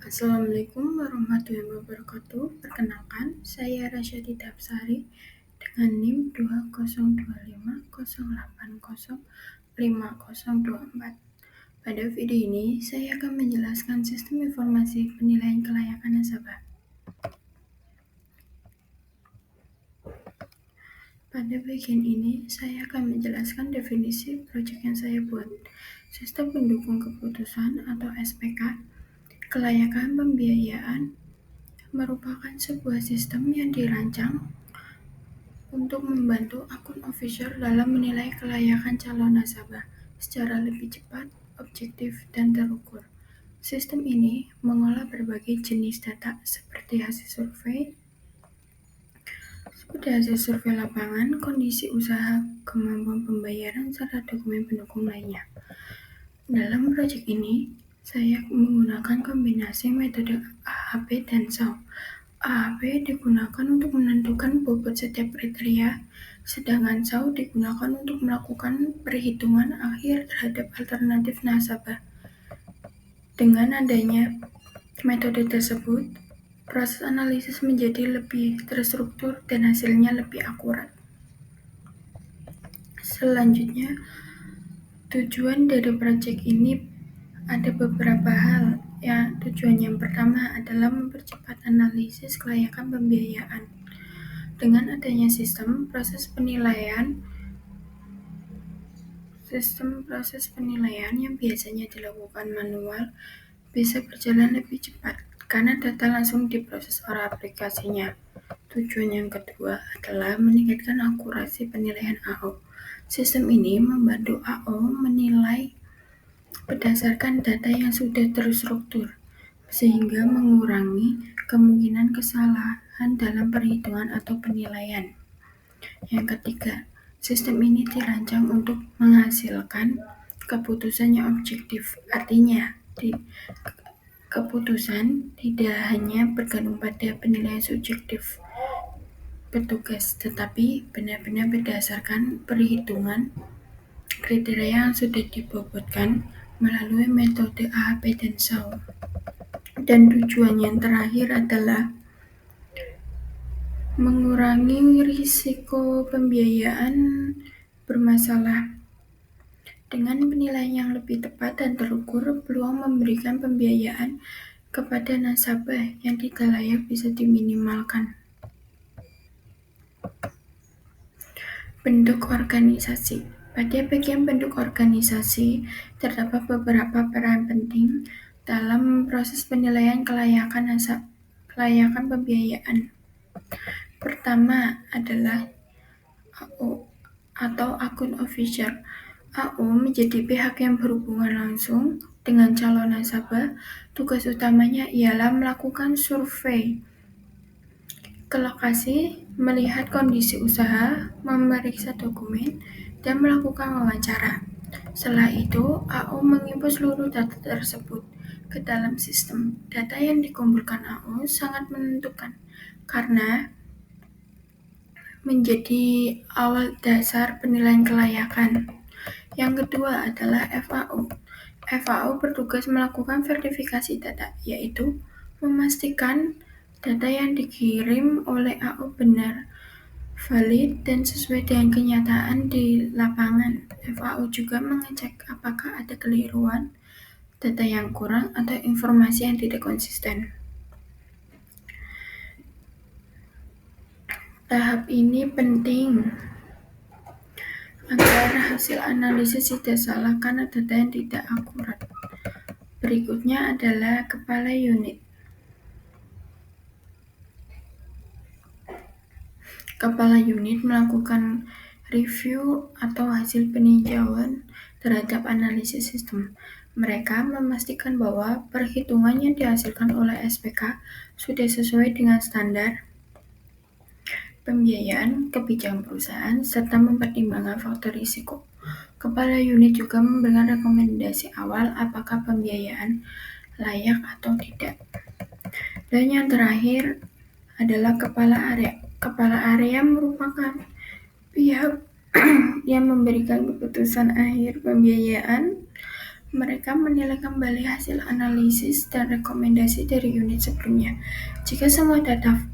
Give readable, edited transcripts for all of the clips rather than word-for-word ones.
Assalamualaikum warahmatullahi wabarakatuh. Perkenalkan, saya Rasyadi Dapsari dengan NIM 202008050024. Pada video ini, saya akan menjelaskan sistem informasi penilaian kelayakan nasabah. Pada bagian ini, saya akan menjelaskan definisi proyek yang saya buat. Sistem pendukung keputusan atau SPK, kelayakan pembiayaan merupakan sebuah sistem yang dirancang untuk membantu akun official dalam menilai kelayakan calon nasabah secara lebih cepat, objektif, dan terukur. Sistem ini mengolah berbagai jenis data seperti hasil survei lapangan, kondisi usaha, kemampuan pembayaran, serta dokumen pendukung lainnya. Dalam proyek ini, saya menggunakan kombinasi metode AHP dan SAO. AHP digunakan untuk menentukan bobot setiap kriteria, sedangkan SAO digunakan untuk melakukan perhitungan akhir terhadap alternatif nasabah. Dengan adanya metode tersebut, proses analisis menjadi lebih terstruktur dan hasilnya lebih akurat. Selanjutnya, tujuan dari proyek ini ada beberapa hal. Tujuan yang pertama adalah mempercepat analisis kelayakan pembiayaan. Dengan adanya sistem proses penilaian yang biasanya dilakukan manual bisa berjalan lebih cepat karena data langsung diproses oleh aplikasinya. Tujuan yang kedua adalah meningkatkan akurasi penilaian AO. Sistem ini membantu AO menilai berdasarkan data yang sudah terstruktur, sehingga mengurangi kemungkinan kesalahan dalam perhitungan atau penilaian. Yang ketiga, sistem ini dirancang untuk menghasilkan keputusan yang objektif. Artinya, keputusan tidak hanya bergantung pada penilaian subjektif petugas, tetapi benar-benar berdasarkan perhitungan kriteria yang sudah dibobotkan melalui metode AHP dan SAO. Dan tujuan yang terakhir adalah mengurangi risiko pembiayaan bermasalah. Dengan penilaian yang lebih tepat dan terukur, peluang memberikan pembiayaan kepada nasabah yang tidak layak bisa diminimalkan. Bentuk organisasi. Pada bagian bentuk organisasi, terdapat beberapa peran penting dalam proses penilaian kelayakan pembiayaan. Pertama adalah AO atau akun official. AO menjadi pihak yang berhubungan langsung dengan calon nasabah. Tugas utamanya ialah melakukan survei ke lokasi, melihat kondisi usaha, memeriksa dokumen, dan melakukan wawancara. Setelah itu, AO menginput seluruh data tersebut ke dalam sistem. Data yang dikumpulkan AO sangat menentukan karena menjadi awal dasar penilaian kelayakan. Yang kedua adalah FAO. FAO bertugas melakukan verifikasi data, yaitu memastikan data yang dikirim oleh AO benar, valid, dan sesuai dengan kenyataan di lapangan. FAO juga mengecek apakah ada keliruan, data yang kurang, atau informasi yang tidak konsisten. Tahap ini penting agar hasil analisis tidak salah karena data yang tidak akurat. Berikutnya adalah kepala unit. Kepala unit melakukan review atau hasil peninjauan terhadap analisis sistem. Mereka memastikan bahwa perhitungan yang dihasilkan oleh SPK sudah sesuai dengan standar pembiayaan, kebijakan perusahaan, serta mempertimbangkan faktor risiko. Kepala unit juga memberikan rekomendasi awal apakah pembiayaan layak atau tidak. Dan yang terakhir adalah kepala area. Kepala area merupakan pihak yang memberikan keputusan akhir pembiayaan Mereka menilai kembali hasil analisis dan rekomendasi dari unit sebelumnya. Jika semua data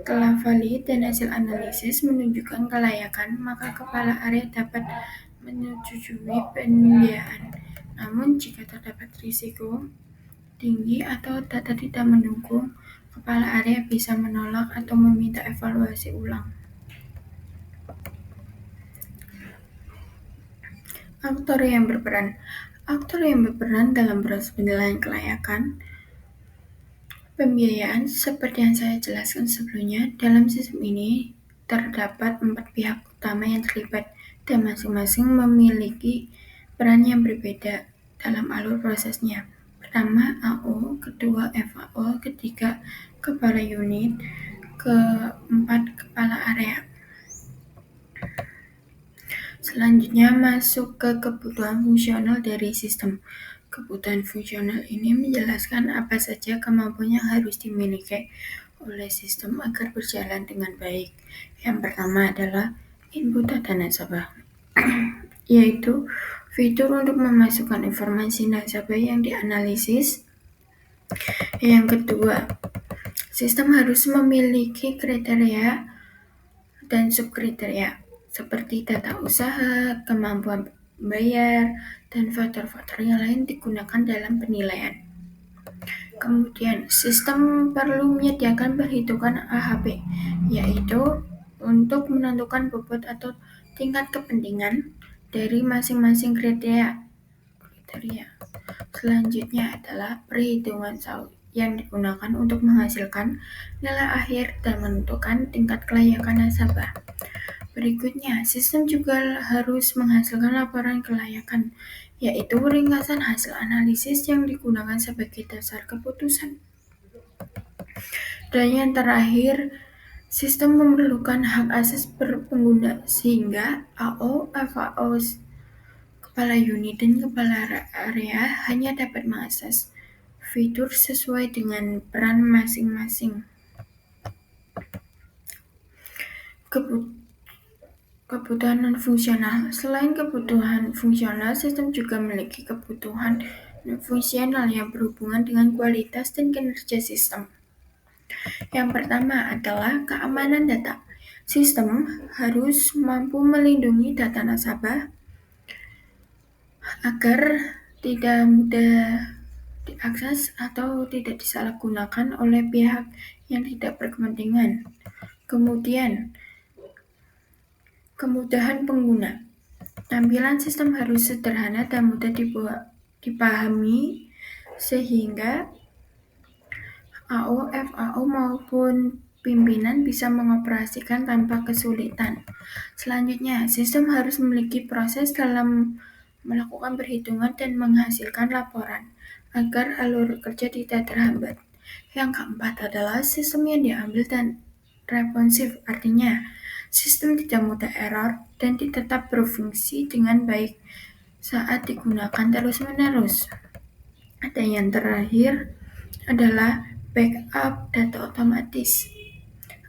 telah valid dan hasil analisis menunjukkan kelayakan, maka kepala area dapat menyetujui pembiayaan. Namun, jika terdapat risiko tinggi atau data tidak mendukung, kepala area bisa menolak atau meminta evaluasi ulang. Aktor yang berperan dalam proses penilaian kelayakan pembiayaan seperti yang saya jelaskan sebelumnya. Dalam sistem ini terdapat 4 pihak utama yang terlibat dan masing-masing memiliki peran yang berbeda dalam alur prosesnya. Pertama, AO, kedua FAO, ketiga kepala unit, keempat kepala area. Selanjutnya masuk ke kebutuhan fungsional dari sistem. Kebutuhan fungsional ini menjelaskan apa saja kemampuan yang harus dimiliki oleh sistem agar berjalan dengan baik. Yang pertama adalah input data nasabah, yaitu fitur untuk memasukkan informasi nasabah yang dianalisis. Yang kedua, sistem harus memiliki kriteria dan subkriteria seperti data usaha, kemampuan bayar, dan faktor-faktor yang lain digunakan dalam penilaian. Kemudian, sistem perlu menyediakan perhitungan AHP, yaitu untuk menentukan bobot atau tingkat kepentingan dari masing-masing kriteria. Selanjutnya adalah perhitungan SAU yang digunakan untuk menghasilkan nilai akhir dan menentukan tingkat kelayakan nasabah. Berikutnya, sistem juga harus menghasilkan laporan kelayakan, yaitu ringkasan hasil analisis yang digunakan sebagai dasar keputusan. Dan yang terakhir, sistem memerlukan hak asas pengguna, sehingga AO, FAO, kepala unit, dan kepala area hanya dapat mengakses fitur sesuai dengan peran masing-masing. Kebutuhan non-fungsional. Selain kebutuhan fungsional, sistem juga memiliki kebutuhan non-fungsional yang berhubungan dengan kualitas dan kinerja sistem. Yang pertama adalah keamanan data. Sistem harus mampu melindungi data nasabah agar tidak mudah diakses atau tidak disalahgunakan oleh pihak yang tidak berkepentingan. Kemudian, kemudahan pengguna. Tampilan sistem harus sederhana dan mudah dipahami sehingga AO, FAO maupun pimpinan bisa mengoperasikan tanpa kesulitan. Selanjutnya, sistem harus memiliki proses dalam melakukan perhitungan dan menghasilkan laporan agar alur kerja tidak terhambat. Yang keempat adalah sistem yang diambil dan responsif, artinya sistem tidak mudah error dan tetap berfungsi dengan baik saat digunakan terus-menerus. Dan yang terakhir adalah backup data otomatis,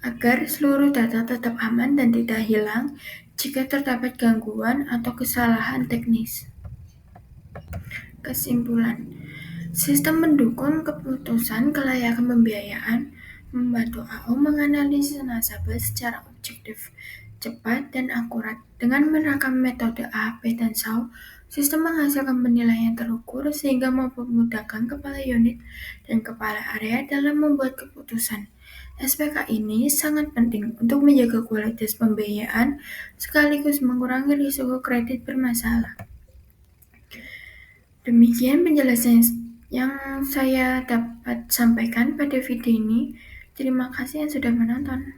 agar seluruh data tetap aman dan tidak hilang jika terdapat gangguan atau kesalahan teknis. Kesimpulan, sistem mendukung keputusan kelayakan pembiayaan, membantu AO menganalisis nasabah secara objektif, cepat, dan akurat. Dengan menerapkan metode AHP dan SAU, sistem menghasilkan penilaian terukur sehingga memudahkan kepala unit dan kepala area dalam membuat keputusan. SPK ini sangat penting untuk menjaga kualitas pembiayaan sekaligus mengurangi risiko kredit bermasalah. Demikian penjelasan yang saya dapat sampaikan pada video ini. Terima kasih yang sudah menonton.